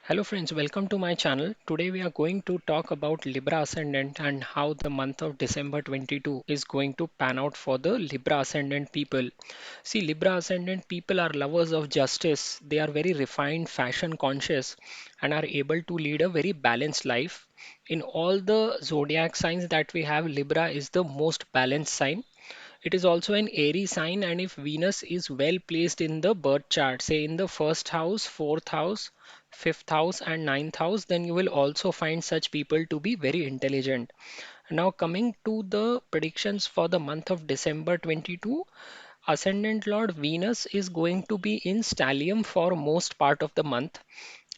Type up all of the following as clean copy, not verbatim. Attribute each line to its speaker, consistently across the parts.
Speaker 1: Hello friends, welcome to my channel. Today we are going to talk about Libra Ascendant and how the month of December 22 is going to pan out for the Libra Ascendant people. See, Libra Ascendant people are lovers of justice. They are very refined, fashion conscious and are able to lead a very balanced life. In all the zodiac signs that we have, Libra is the most balanced sign. It is also an airy sign, and if Venus is well placed in the birth chart, say in the first house, fourth house, fifth house, and ninth house, then you will also find such people to be very intelligent. Now, coming to the predictions for the month of December 22, Ascendant Lord Venus is going to be in stellium for most part of the month.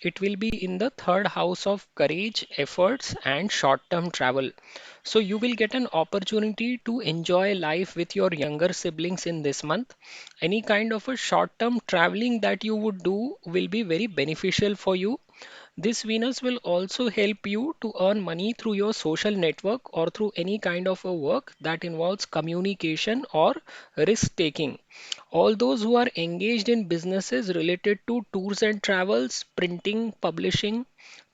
Speaker 1: It will be in the third house of courage, efforts, and short term travel. So, you will get an opportunity to enjoy life with your younger siblings in this month. Any kind of a short term traveling that you would do will be very beneficial for you. This Venus will also help you to earn money through your social network or through any kind of a work that involves communication or risk taking. All those who are engaged in businesses related to tours and travels, printing, publishing,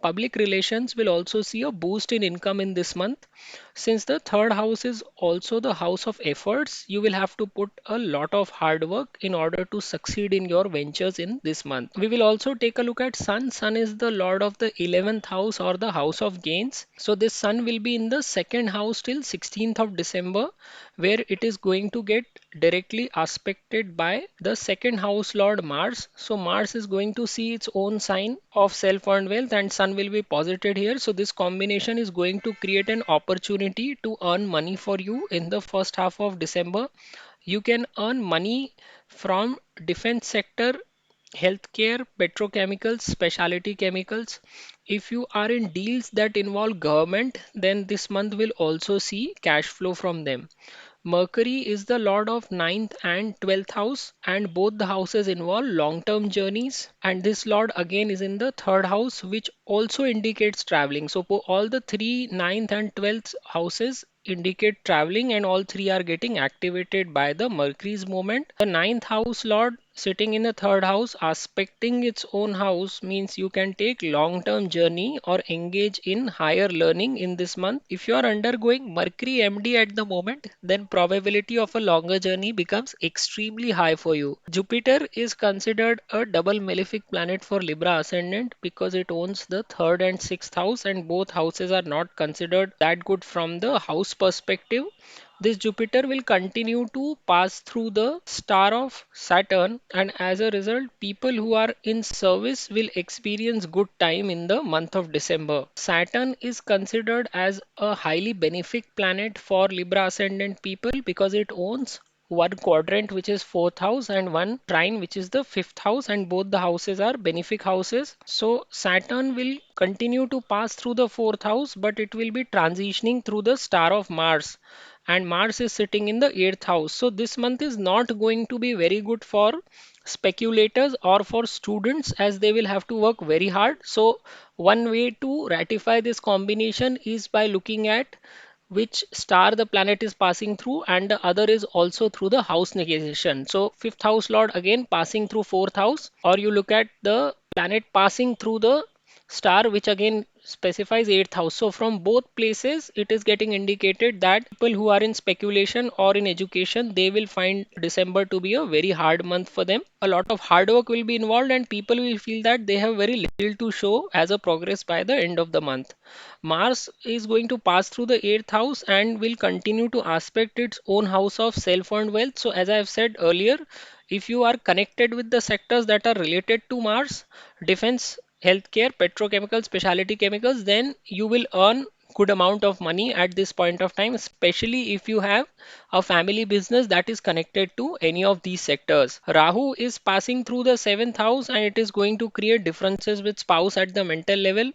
Speaker 1: public relations will also see a boost in income in this month. Since the third house is also the house of efforts, you will have to put a lot of hard work in order to succeed in your ventures in this month. We will also take a look at Sun. Sun is the lord of the 11th house or the house of gains. So this Sun will be in the second house till 16th of December, where it is going to get directly aspected by the second house lord Mars. So Mars is going to see its own sign of self-earned wealth and Sun will be posited here. So this combination is going to create an opportunity to earn money for you in the first half of December. You can earn money from defense sector, healthcare, petrochemicals, specialty chemicals. If you are in deals that involve government, then this month will also see cash flow from them. Mercury is the lord of ninth and 12th house, and both the houses involve long term journeys. And this lord again is in the third house, which also indicates traveling. So, all the three, ninth, and 12th houses indicate traveling, and all three are getting activated by the Mercury's movement. The ninth house lord sitting in the third house aspecting its own house means you can take long term journey or engage in higher learning in this month. If you are undergoing Mercury MD at the moment, then probability of a longer journey becomes extremely high for you. Jupiter is considered a double malefic planet for Libra ascendant because it owns the third and sixth house, and both houses are not considered that good from the house perspective. This Jupiter will continue to pass through the star of Saturn, and as a result, people who are in service will experience good time in the month of December. Saturn is considered as a highly benefic planet for Libra ascendant people because it owns one quadrant which is fourth house and one trine which is the fifth house, and both the houses are benefic houses. So Saturn will continue to pass through the fourth house, but it will be transitioning through the star of Mars, and Mars is sitting in the eighth house. So this month is not going to be very good for speculators or for students as they will have to work very hard. So one way to ratify this combination is by looking at which star the planet is passing through, and the other is also through the house negation. So fifth house lord again passing through fourth house, or you look at the planet passing through the star which again specifies eighth house. So from both places it is getting indicated that people who are in speculation or in education, they will find December to be a very hard month for them. A lot of hard work will be involved and people will feel that they have very little to show as a progress by the end of the month. Mars is going to pass through the eighth house and will continue to aspect its own house of self-earned wealth. So as I have said earlier, if you are connected with the sectors that are related to Mars, defense, healthcare, petrochemical, specialty chemicals, then you will earn good amount of money at this point of time, especially if you have a family business that is connected to any of these sectors. Rahu is passing through the seventh house and it is going to create differences with spouse at the mental level,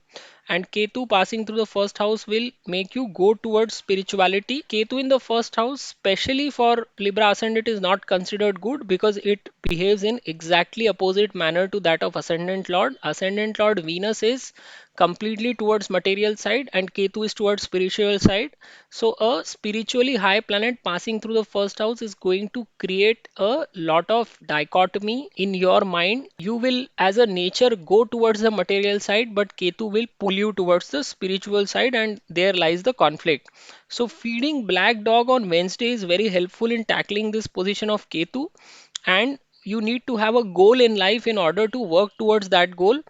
Speaker 1: and Ketu passing through the first house will make you go towards spirituality. Ketu in the first house, especially for Libra ascendant, is not considered good because it behaves in exactly opposite manner to that of ascendant lord. Ascendant lord Venus is completely towards material side and Ketu is towards spiritual side. So a spiritually high planet passing through the first house is going to create a lot of dichotomy in your mind. You will as a nature go towards the material side, but Ketu will pull you towards the spiritual side, and there lies the conflict. So feeding black dog on Wednesday is very helpful in tackling this position of Ketu, and you need to have a goal in life in order to work towards that goal.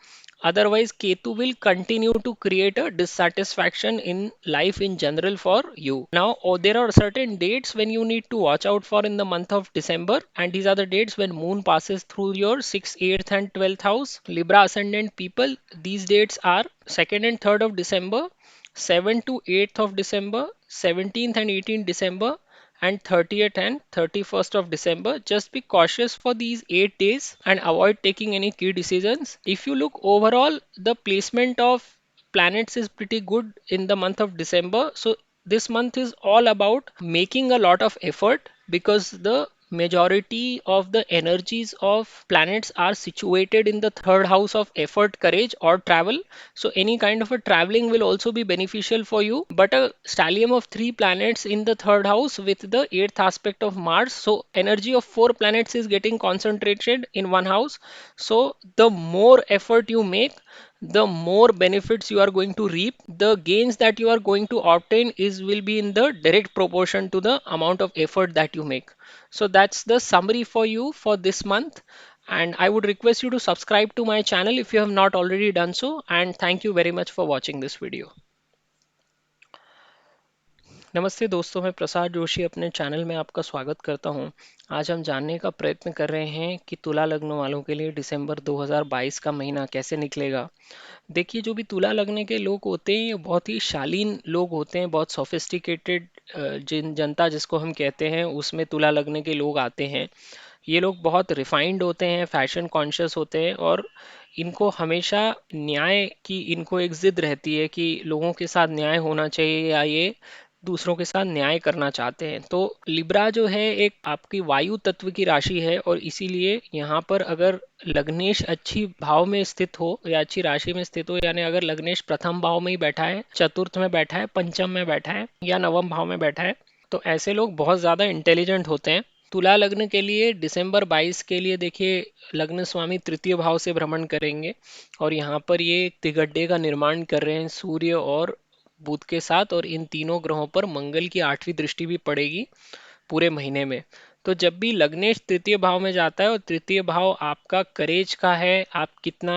Speaker 1: Otherwise, Ketu will continue to create a dissatisfaction in life in general for you. Now, there are certain dates when you need to watch out for in the month of December, and these are the dates when Moon passes through your 6th, 8th, and 12th house. Libra ascendant people, these dates are 2nd and 3rd of December, 7th to 8th of December, 17th and 18th December, and 30th and 31st of December. Just be cautious for these 8 days and avoid taking any key decisions. If you look overall, the placement of planets is pretty good in the month of December. So this month is all about making a lot of effort because the majority of the energies of planets are situated in the third house of effort, courage, or travel. So any kind of a traveling will also be beneficial for you. But a stellium of three planets in the third house with the eighth aspect of Mars, so energy of four planets is getting concentrated in one house. So the more effort you make, the more benefits you are going to reap. The gains that you are going to obtain is will be in the direct proportion to the amount of effort that you make. So that's the summary for you for this month, and I would request you to subscribe to my channel if you have not already done so, and thank you very much for watching this video. नमस्ते दोस्तों, मैं प्रसाद जोशी अपने channel में आपका स्वागत करता हूं। आज हम जानने का प्रयत्न कर रहे हैं कि तुला लग्न वालों के लिए दिसंबर 2022 का महीना कैसे निकलेगा। देखिए, जो भी तुला लगने के लोग होते हैं ये बहुत ही शालीन लोग होते हैं, बहुत सोफिस्टिकेटेड जिन जनता जिसको हम कहते हैं उसमें तुला लगने के लोग आते हैं। ये लोग बहुत रिफाइंड होते हैं, फैशन कॉन्शियस होते हैं, और इनको हमेशा न्याय की इनको एक जिद रहती है कि लोगों के साथ न्याय होना चाहिए, या ये दूसरों के साथ न्याय करना चाहते हैं। तो लिब्रा जो है एक आपकी वायु तत्व की राशि है, और इसीलिए यहाँ पर अगर लग्नेश अच्छी भाव में स्थित हो या अच्छी राशि में स्थित हो, यानी अगर लग्नेश प्रथम भाव में ही बैठा है, चतुर्थ में बैठा है, पंचम में बैठा है या नवम भाव में बैठा है, तो ऐसे लोग बहुत ज़्यादा इंटेलिजेंट होते हैं। तुला लग्न के लिए दिसंबर 22 के लिए देखिए, लग्न स्वामी तृतीय भाव से भ्रमण करेंगे, और यहाँ पर ये तिगड्डे का निर्माण कर रहे हैं सूर्य और बुध के साथ, और इन तीनों ग्रहों पर मंगल की 8वीं दृष्टि भी पड़ेगी पूरे महीने में। तो जब भी लग्नेश तृतीय भाव में जाता है, और तृतीय भाव आपका करेज का है, आप कितना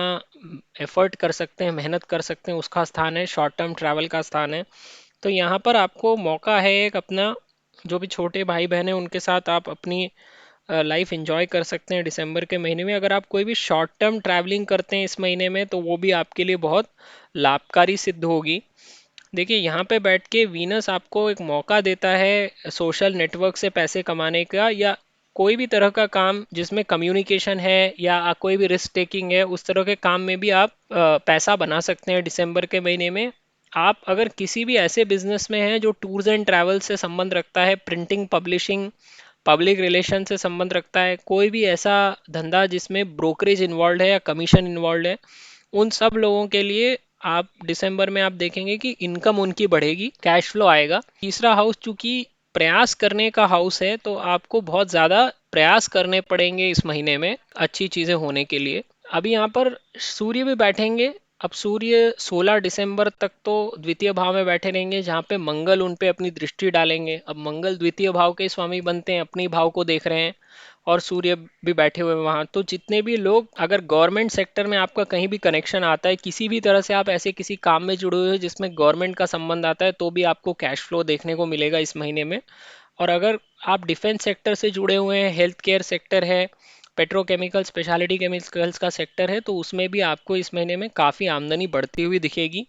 Speaker 1: एफर्ट कर सकते हैं, मेहनत कर सकते हैं, उसका स्थान है, शॉर्ट टर्म ट्रैवल का स्थान है। तो यहाँ पर आपको मौका है एक अपना, जो भी छोटे भाई बहन हैं उनके साथ आप अपनी लाइफ एंजॉय कर सकते हैं दिसंबर के महीने में। अगर आप कोई भी शॉर्ट टर्म ट्रैवलिंग करते हैं इस महीने में, तो वो भी आपके लिए बहुत लाभकारी सिद्ध होगी। देखिए, यहाँ पे बैठ के वीनस आपको एक मौका देता है सोशल नेटवर्क से पैसे कमाने का, या कोई भी तरह का काम जिसमें कम्युनिकेशन है या कोई भी रिस्क टेकिंग है, उस तरह के काम में भी आप पैसा बना सकते हैं दिसंबर के महीने में। आप अगर किसी भी ऐसे बिजनेस में हैं जो टूर्स एंड ट्रैवल से संबंध रखता है, प्रिंटिंग, पब्लिशिंग, पब्लिक रिलेशन से संबंध रखता है, कोई भी ऐसा धंधा जिसमें ब्रोकरेज इन्वॉल्व है या कमीशन इन्वॉल्व है, उन सब लोगों के लिए आप दिसंबर में आप देखेंगे कि इनकम उनकी बढ़ेगी, कैश फ्लो आएगा। तीसरा हाउस चूंकि प्रयास करने का हाउस है, तो आपको बहुत ज़्यादा प्रयास करने पड़ेंगे इस महीने में अच्छी चीज़ें होने के लिए। अभी यहाँ पर सूर्य भी बैठेंगे। अब सूर्य 16 दिसंबर तक तो द्वितीय भाव में बैठे रहेंगे, जहाँ पे मंगल उन पे अपनी दृष्टि डालेंगे। अब मंगल द्वितीय भाव के स्वामी बनते हैं, अपनी भाव को देख रहे हैं, और सूर्य भी बैठे हुए हैं वहाँ। तो जितने भी लोग, अगर गवर्नमेंट सेक्टर में आपका कहीं भी कनेक्शन आता है, किसी भी तरह से आप ऐसे किसी काम में जुड़े हुए हैं जिसमें गवर्नमेंट का संबंध आता है, तो भी आपको कैश फ्लो देखने को मिलेगा इस महीने में। और अगर आप डिफेंस सेक्टर से जुड़े हुए हैं, हेल्थ केयर सेक्टर है, पेट्रोकेमिकल स्पेशलिटी केमिकल्स का सेक्टर है, तो उसमें भी आपको इस महीने में काफ़ी आमदनी बढ़ती हुई दिखेगी।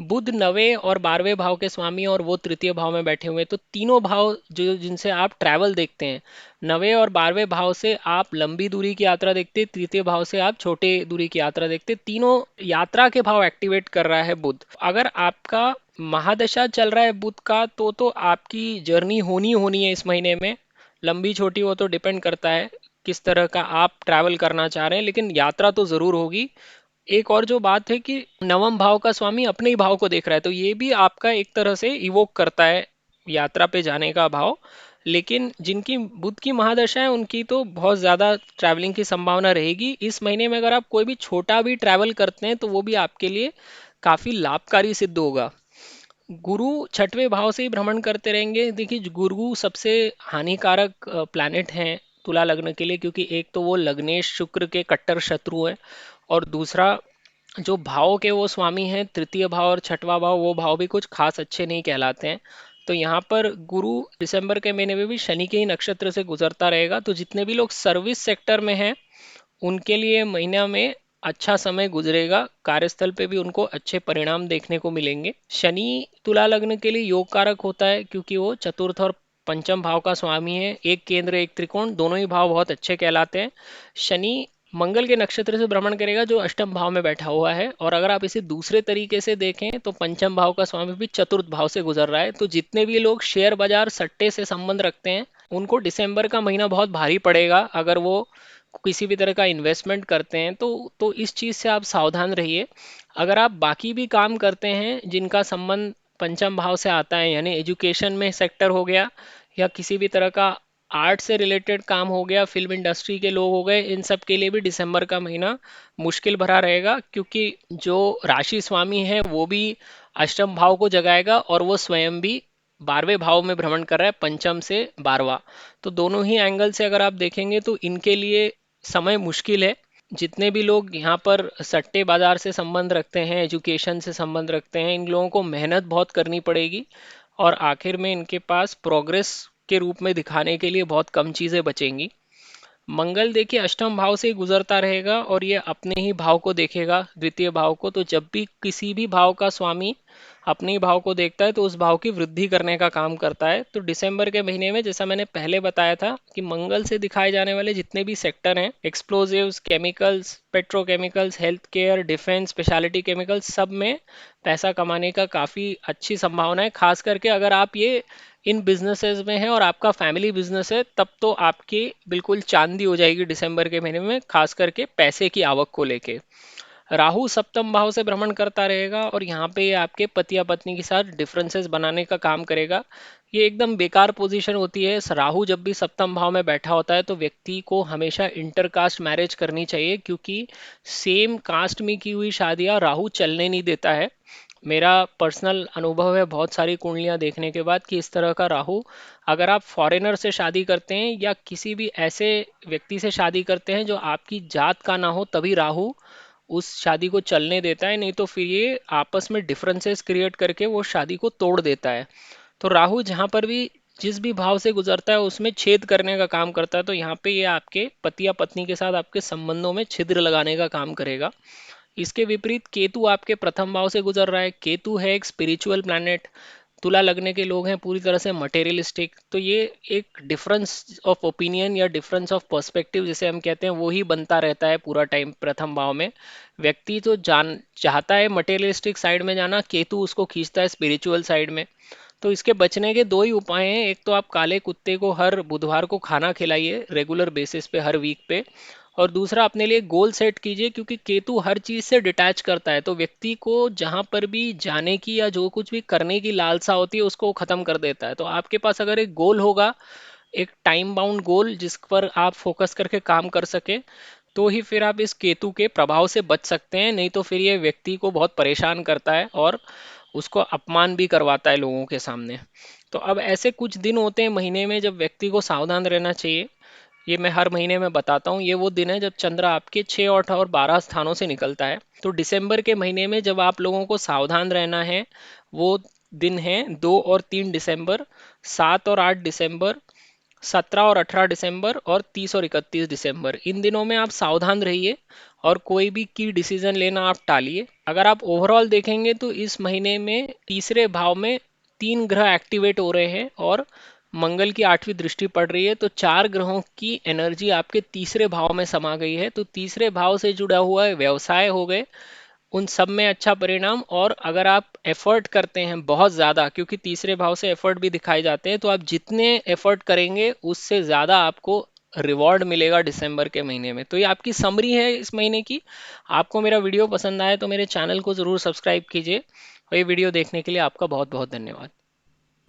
Speaker 1: बुध 9वें और 12वें भाव के स्वामी और वो तृतीय भाव में बैठे हुए हैं, तो तीनों भाव जो जिनसे आप ट्रैवल देखते हैं, 9वें और 12वें भाव से आप लंबी दूरी की यात्रा देखते हैं, तृतीय भाव से आप छोटे दूरी की यात्रा देखते हैं। तीनों यात्रा के भाव एक्टिवेट कर रहा है बुध। अगर आपका महादशा चल रहा है बुध का, तो आपकी जर्नी होनी होनी है इस महीने में, लंबी छोटी वो तो डिपेंड करता है किस तरह का आप ट्रैवल करना चाह रहे हैं, लेकिन यात्रा तो जरूर होगी। एक और जो बात है कि नवम भाव का स्वामी अपने ही भाव को देख रहा है, तो ये भी आपका एक तरह से इवोक करता है यात्रा पे जाने का भाव। लेकिन जिनकी बुध की महादशा है उनकी तो बहुत ज़्यादा ट्रैवलिंग की संभावना रहेगी इस महीने में। अगर आप कोई भी छोटा भी ट्रैवल करते हैं तो वो भी आपके लिए काफ़ी लाभकारी सिद्ध होगा। गुरु छठवें भाव से ही भ्रमण करते रहेंगे। देखिए, गुरु सबसे हानिकारक प्लैनेट हैं तुला लग्न के लिए, क्योंकि एक तो वो लग्नेश शुक्र के कट्टर शत्रु हैं, और दूसरा जो भाव के वो स्वामी हैं, तृतीय भाव और छठवां भाव, वो भाव भी कुछ खास अच्छे नहीं कहलाते हैं। तो यहाँ पर गुरु दिसंबर के महीने में भी शनि के ही नक्षत्र से गुजरता रहेगा, तो जितने भी लोग सर्विस सेक्टर में हैं उनके लिए महीना में अच्छा समय गुजरेगा। कार्यस्थल पे भी उनको अच्छे परिणाम देखने को मिलेंगे। शनि तुला लग्न के लिए योग कारक होता है, क्योंकि वो चतुर्थ और पंचम भाव का स्वामी है। एक केंद्र एक त्रिकोण, दोनों ही भाव बहुत अच्छे कहलाते हैं। शनि मंगल के नक्षत्र से भ्रमण करेगा जो अष्टम भाव में बैठा हुआ है, और अगर आप इसे दूसरे तरीके से देखें तो पंचम भाव का स्वामी भी चतुर्थ भाव से गुजर रहा है। तो जितने भी लोग शेयर बाजार सट्टे से संबंध रखते हैं उनको दिसंबर का महीना बहुत भारी पड़ेगा। अगर वो किसी भी तरह का इन्वेस्टमेंट करते हैं तो इस चीज़ से आप सावधान रहिए। अगर आप बाकी भी काम करते हैं जिनका संबंध पंचम भाव से आता है, यानी एजुकेशन में सेक्टर हो गया, या किसी भी तरह का आर्ट से रिलेटेड काम हो गया, फिल्म इंडस्ट्री के लोग हो गए, इन सब के लिए भी दिसंबर का महीना मुश्किल भरा रहेगा, क्योंकि जो राशि स्वामी है वो भी अष्टम भाव को जगाएगा और वो स्वयं भी 12वें भाव में भ्रमण कर रहा है, पंचम से 12वां। तो दोनों ही एंगल से अगर आप देखेंगे तो इनके लिए समय मुश्किल है। जितने भी लोग यहाँ पर सट्टे बाजार से संबंध रखते हैं, एजुकेशन से संबंध रखते हैं, इन लोगों को मेहनत बहुत करनी पड़ेगी, और आखिर में इनके पास प्रोग्रेस के रूप में दिखाने के लिए बहुत कम चीज़ें बचेंगी। मंगल देखिए अष्टम भाव से ही गुजरता रहेगा और ये अपने ही भाव को देखेगा, द्वितीय भाव को। तो जब भी किसी भी भाव का स्वामी अपने ही भाव को देखता है तो उस भाव की वृद्धि करने का काम करता है। तो दिसंबर के महीने में, जैसा मैंने पहले बताया था, कि मंगल से दिखाए जाने वाले जितने भी सेक्टर हैं, explosives, chemicals, petrochemicals, health care, defence, speciality chemicals, सब में पैसा कमाने का काफ़ी अच्छी संभावना है। खास करके अगर आप ये इन बिजनेसेस में है और आपका फैमिली बिजनेस है, तब तो आपकी बिल्कुल चांदी हो जाएगी दिसंबर के महीने में, खास करके पैसे की आवक को लेके। राहु सप्तम भाव से भ्रमण करता रहेगा और यहाँ पे ये आपके पति या पत्नी के साथ डिफरेंसेस बनाने का काम करेगा। ये एकदम बेकार पोजीशन होती है। राहु जब भी सप्तम भाव में बैठा होता है तो व्यक्ति को हमेशा इंटरकास्ट मैरिज करनी चाहिए, क्योंकि सेम कास्ट में की हुई शादियां राहु चलने नहीं देता है। मेरा पर्सनल अनुभव है बहुत सारी कुंडलियां देखने के बाद कि इस तरह का राहु, अगर आप फॉरेनर से शादी करते हैं या किसी भी ऐसे व्यक्ति से शादी करते हैं जो आपकी जात का ना हो, तभी राहु उस शादी को चलने देता है, नहीं तो फिर ये आपस में डिफरेंसेस क्रिएट करके वो शादी को तोड़ देता है। तो राहु जहाँ पर भी जिस भी भाव से गुजरता है उसमें छेद करने का काम करता है। तो यहाँ पे ये आपके पति या पत्नी के साथ आपके संबंधों में छिद्र लगाने का काम करेगा। इसके विपरीत केतु आपके प्रथम भाव से गुजर रहा है। केतु है एक स्पिरिचुअल प्लैनेट। तुला लगने के लोग हैं पूरी तरह से मटेरियलिस्टिक, तो ये एक डिफरेंस ऑफ ओपिनियन या डिफरेंस ऑफ पर्सपेक्टिव जिसे हम कहते हैं वो ही बनता रहता है पूरा टाइम प्रथम भाव में। व्यक्ति तो जान चाहता है मटेरियलिस्टिक साइड में जाना, केतु उसको खींचता है स्पिरिचुअल साइड में। तो इसके बचने के दो ही उपाय हैं। एक तो आप काले कुत्ते को हर बुधवार को खाना खिलाइए रेगुलर बेसिस पे, हर वीक पे। और दूसरा, अपने लिए गोल सेट कीजिए, क्योंकि केतु हर चीज से डिटैच करता है, तो व्यक्ति को जहां पर भी जाने की या जो कुछ भी करने की लालसा होती है उसको खत्म कर देता है। तो आपके पास अगर एक गोल होगा, एक टाइम बाउंड गोल जिस पर आप फोकस करके काम कर सके, तो ही फिर आप इस केतु के प्रभाव से बच सकते हैं। नहीं तो फिर ये व्यक्ति को बहुत परेशान करता है और उसको अपमान भी करवाता है लोगों के सामने। तो अब ऐसे कुछ दिन होते हैं महीने में जब व्यक्ति को सावधान रहना चाहिए। ये मैं हर महीने में बताता हूँ। ये वो दिन है जब चंद्र आपके 6, 8 और 12 स्थानों से निकलता है। तो दिसंबर के महीने में जब आप लोगों को सावधान रहना है, वो दिन है 2 और 3 दिसंबर, 7 और 8 दिसंबर, 17 और 18 दिसंबर और 30 और 31 दिसंबर, इन दिनों में आप सावधान रहिए और कोई भी की डिसीजन लेना आप टालिए। अगर आप ओवरऑल देखेंगे तो इस महीने में तीसरे भाव में 3 ग्रह एक्टिवेट हो रहे हैं और मंगल की 8वीं दृष्टि पड़ रही है, तो 4 ग्रहों की एनर्जी आपके तीसरे भाव में समा गई है। तो तीसरे भाव से जुड़ा हुआ व्यवसाय हो गए, उन सब में अच्छा परिणाम। और अगर आप एफर्ट करते हैं बहुत ज़्यादा, क्योंकि तीसरे भाव से एफर्ट भी दिखाए जाते हैं, तो आप जितने एफर्ट करेंगे उससे ज़्यादा आपको रिवॉर्ड मिलेगा दिसंबर के महीने में। तो ये आपकी समरी है इस महीने की। आपको मेरा वीडियो पसंद आए तो मेरे चैनल को ज़रूर सब्सक्राइब कीजिए, और ये वीडियो देखने के लिए आपका बहुत बहुत धन्यवाद।